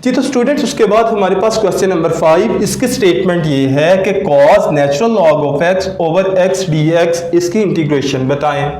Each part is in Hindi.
जी तो स्टूडेंट्स उसके बाद हमारे पास क्वेश्चन नंबर 5, इसकी स्टेटमेंट ये है कि cos natural log of x over x D x इसकी इंटीग्रेशन बताएं।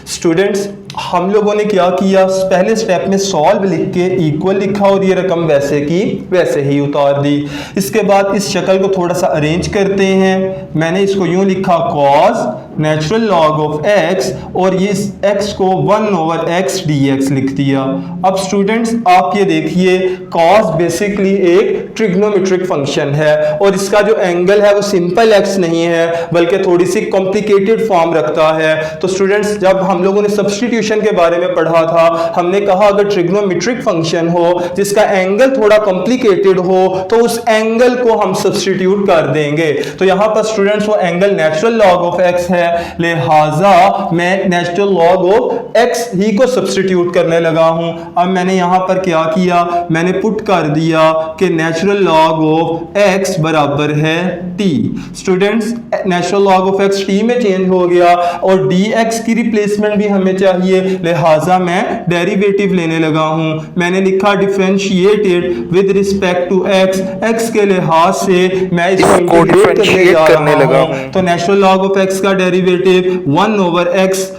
स्टूडेंट्स हम लोगों ने क्या किया, पहले स्टेप में सॉल्व लिख के इक्वल लिखा और ये रकम वैसे की वैसे ही उतार दी। इसके बाद इस शक्ल को थोड़ा सा अरेंज करते हैं। मैंने इसको यूं लिखा cos natural log of x और ये एक्स को 1 ओवर एक्स डी एक्स लिख दिया। अब स्टूडेंट्स आप ये देखिए कॉस बेसिकली एक ट्रिग्नोमेट्रिक फंक्शन है और इसका जो एंगल है वो सिंपल एक्स नहीं है बल्कि थोड़ी सी कॉम्प्लिकेटेड फॉर्म रखता है। तो स्टूडेंट्स जब हम लोगों ने सब्स्टिट्यूशन के बारे में पढ़ा था, हमने कहा अगर ट्रिग्नोमेट्रिक फंक्शन हो जिसका एंगल थोड़ा कॉम्प्लिकेटेड हो तो उस एंगल को हम सब्स्टिट्यूट कर देंगे। तो यहां पर स्टूडेंट्स वो angle natural log of x है, लिहाजा मैं नेचुरल लॉग ऑफ एक्स ही को सब्स्टिट्यूट करने लगा हूं। अब मैंने यहां पर क्या किया, मैंने पुट कर दिया कि नेचुरल लॉग ऑफ एक्स बराबर है T. Students natural log of x T में चेंज हो गया और डी एक्स की रिप्लेसमेंट भी हमें चाहिए, लिहाजा मैं डेरिवेटिव लेने लगा हूं। मैंने लिखा differentiated with respect to x, x के लिहाज से मैं इसको डिफरेंशिएट करने लगा हूं। तो नेचुरल लॉग ऑफ एक्स का derivative 1 over x,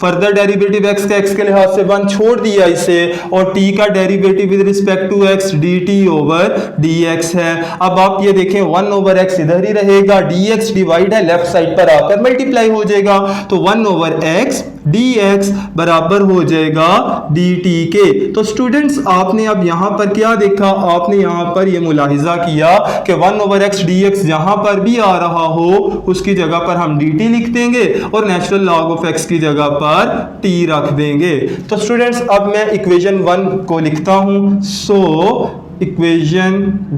further derivative x का x के लिहाज से 1 छोड़ दिया इसे, और t का derivative with respect to x dt over dx है। अब आप ये देखें 1 ओवर x इधर ही रहेगा, dx डिवाइड है लेफ्ट साइड पर आकर मल्टीप्लाई हो जाएगा, तो 1 ओवर x dx बराबर हो जाएगा dt के। तो स्टूडेंट्स आपने अब यहां पर क्या देखा, आपने यहां पर ये मुलाहिजा किया कि 1 ओवर x dx जहां पर भी आ रहा हो उसकी जगह पर हम dt लिख देंगे और नेचुरल लॉग ऑफ x की जगह पर t रख देंगे। तो स्टूडेंट्स अब मैं इक्वेशन 1 को लिखता हूं। सो इक्वेशन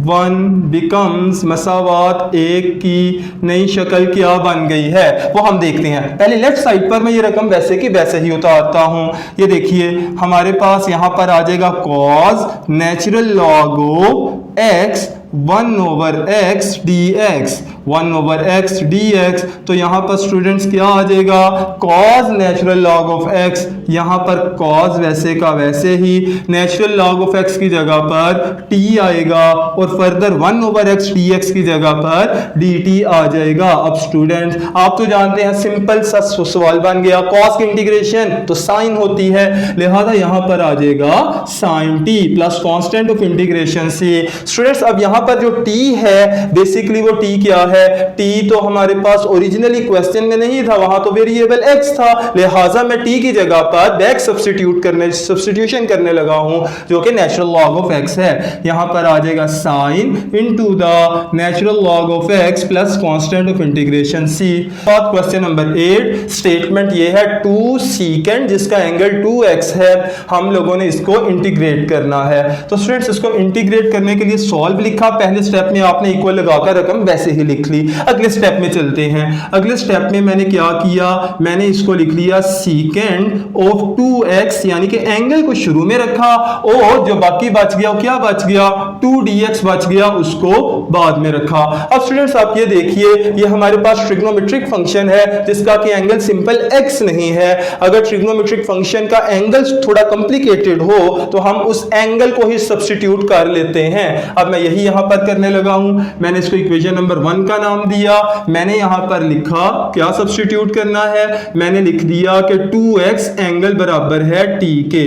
1 बिकम्स मसावात एक की नई शक्ल क्या बन गई है वो हम देखते हैं। पहले लेफ्ट साइड पर मैं ये रकम वैसे की वैसे ही उतारता हूं। ये देखिए हमारे पास यहां पर आ जाएगा cos natural log of x 1 over x D x, 1 over x D x. तो यहां पर स्टूडेंट्स क्या आ जाएगा, cos natural log of x, यहां पर कॉस वैसे का वैसे ही, नेचुरल लॉग ऑफ एक्स की जगह पर टी आएगा और further 1 over x D x की जगह पर डी टी आ जाएगा। अब स्टूडेंट्स आप तो जानते हैं सिंपल सा सवाल बन गया, कॉस की इंटीग्रेशन तो साइन होती है, लिहाजा यहां पर आ जाएगा sine t plus constant of integration से। स्टूडेंट्स अब यहां पर जो t है बेसिकली वो t क्या है, t तो हमारे पास ओरिजिनली क्वेश्चन में नहीं था, वहां तो वेरिएबल x था, लिहाजा मैं t की जगह पर बैक सब्स्टिट्यूशन करने लगा हूं जो कि नेचुरल लॉग ऑफ x है। यहां पर आ जाएगा sine into the natural log of x plus constant of integration c। बात क्वेश्चन नंबर 8, स्टेटमेंट ये है 2 सीकेंड जिसका एंगल 2x है, हम लोगों ने इसको इंटीग्रेट करना है। तो स्टूडेंट्स इसको इंटीग्रेट करने के लिए सॉल्व लिखा, पहले स्टेप में आपने इक्वल लगाकर रकम वैसे ही लिख ली। अगले स्टेप में चलते हैं। अगले स्टेप में मैंने क्या किया, मैंने इसको लिख लिया सीकेंड ऑफ 2x, यानी कि एंगल को शुरू में रखा और जो बाकी बच गया क्या बच गया, 2dx बच गया, उसको बाद में रखा। अब स्टूडेंट्स आप ये देखिए ये हमारे पास ट्रिग्नोमेट्रिक फंक्शन है जिसका कि एंगल सिंपल x नहीं है। अगर ट्रिग्नोमेट्रिक फंक्शन का एंगल थोड़ा कॉम्प्लिकेटेड हो तो हम उस एंगल को ही सब्स्टिट्यूट कर लेते हैं। अब मैं यही यहां पर करने लगा हूं। मैंने इसको इक्वेशन नंबर 1 का नाम दिया, मैंने यहां पर लिखा क्या सब्स्टिट्यूट करना है, मैंने लिख दिया कि 2x एंगल बराबर है t के,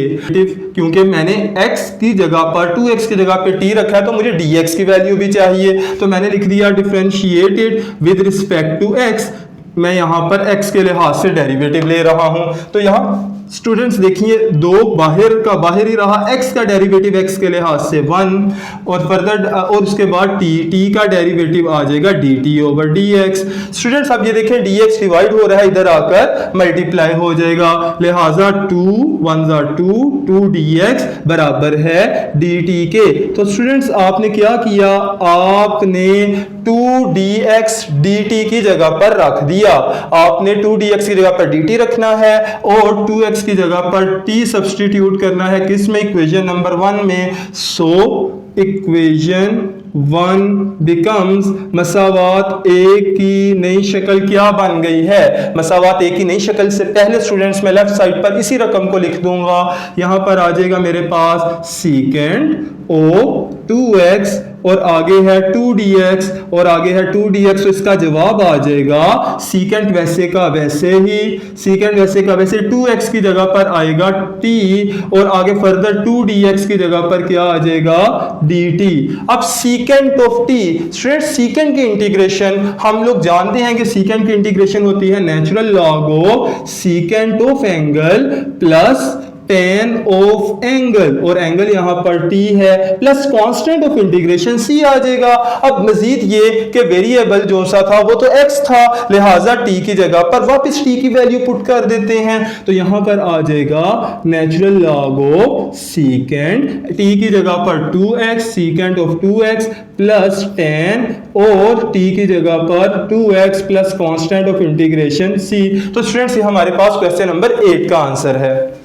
क्योंकि मैंने x की जगह पर 2x की जगह पे t रखा है तो मुझे dx की वैल्यू भी चाहिए, तो मैंने लिख दिया differentiated with respect to x। मैं यहां पर x के लिहाज से डेरिवेटिव ले रहा हूं, तो यहां स्टूडेंट्स देखिए दो बाहर का बाहर ही रहा, x का डेरिवेटिव x के लिहाज से 1 और फर्दर और उसके बाद t का डेरिवेटिव आ जाएगा dt ओवर dx। स्टूडेंट्स अब ये देखें dx डिवाइड हो रहा है, इधर आकर मल्टीप्लाई हो जाएगा, लिहाजा 2 1 2 2dx बराबर है dt के। तो स्टूडेंट्स आपने क्या किया, आपने 2dx dt की जगह पर रख दिया, आपने 2dx की जगह पर dt रखना है और 2x की जगह पर t सब्स्टिट्यूट करना है किस में, इक्वेशन नंबर 1 में। सो इक्वेशन 1 बिकम्स मसावात ए की नई शक्ल क्या बन गई है? मसावात ए की नई शक्ल से पहले स्टूडेंट्स मैं लेफ्ट साइड पर इसी रकम को लिख दूंगा। यहां पर आ जाएगा मेरे पास सीकेंड ओ 2x और आगे है 2dx और आगे है 2dx, तो इसका जवाब आ जाएगा सीकेंट वैसे का वैसे ही, सीकेंट वैसे का वैसे 2x की जगह पर आएगा t और आगे फर्दर 2dx की जगह पर क्या आ जाएगा dt। अब secant of t, student secant की इंटीग्रेशन हम लोग जानते हैं कि सीकेंट की इंटीग्रेशन होती है natural log of secant of angle plus tan of angle, और एंगल यहां पर t है, plus constant of integration c आ जाएगा। अब मजीद ये कि वेरिएबल जो सा था वो तो x था, लिहाजा t की जगह पर वापस t की वैल्यू पुट कर देते हैं, तो यहां पर आ जाएगा natural log of secant t की जगह पर 2x secant of 2x plus tan और t की जगह पर 2x plus constant of integration c। तो स्टूडेंट्स ये हमारे पास क्वेश्चन नंबर 8 का आंसर है।